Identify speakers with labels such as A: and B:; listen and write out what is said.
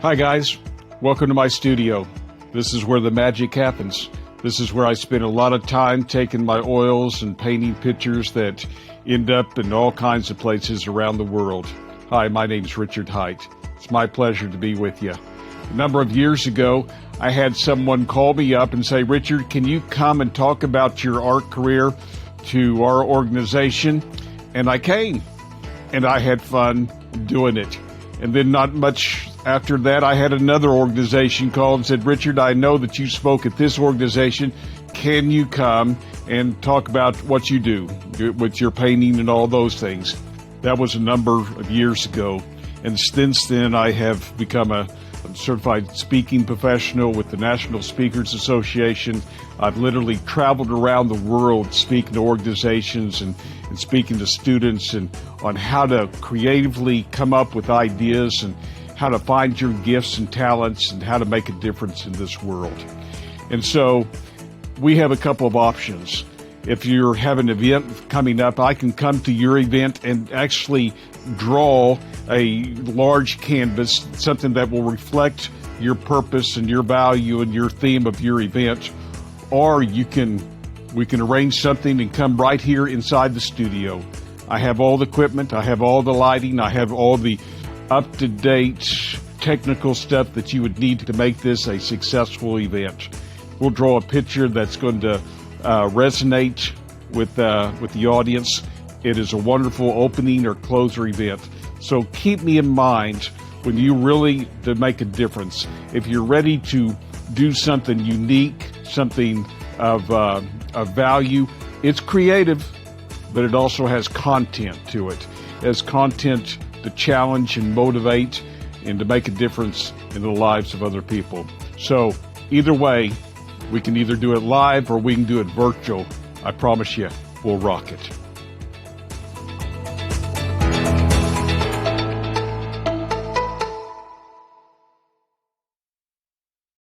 A: Hi guys, welcome to my studio. This is where the magic happens. This is where I spend a lot of time taking my oils and painting pictures that end up in all kinds of places around the world. Hi, my name is Richard Hight. It's my pleasure to be with you. A number of years ago, I had someone call me up and say, Richard, can you come and talk about your art career to our organization? And I came, and I had fun doing it. And then not much after that, I had another organization call and said, Richard, I know that you spoke at this organization. Can you come and talk about what you do with your painting and all those things? That was a number of years ago. And since then, I have become a certified speaking professional with the National Speakers Association. I've literally traveled around the world speaking to organizations and speaking to students and on how to creatively come up with ideas and how to find your gifts and talents and how to make a difference in this world. And so we have a couple of options. If you have an event coming up, I can come to your event and actually draw a large canvas, something that will reflect your purpose and your value and your theme of your event. Or we can arrange something and come right here inside the studio. I have all the equipment, I have all the lighting, I have all the up-to-date technical stuff that you would need to make this a successful event. We'll draw a picture that's going to resonate with the audience. It is a wonderful opening or closer event. So keep me in mind when you really to make a difference. If you're ready to do something unique, something of value, it's creative, but it also has content to it. It has content to challenge and motivate and to make a difference in the lives of other people. So either way, we can either do it live or we can do it virtual. I promise you, we'll rock it.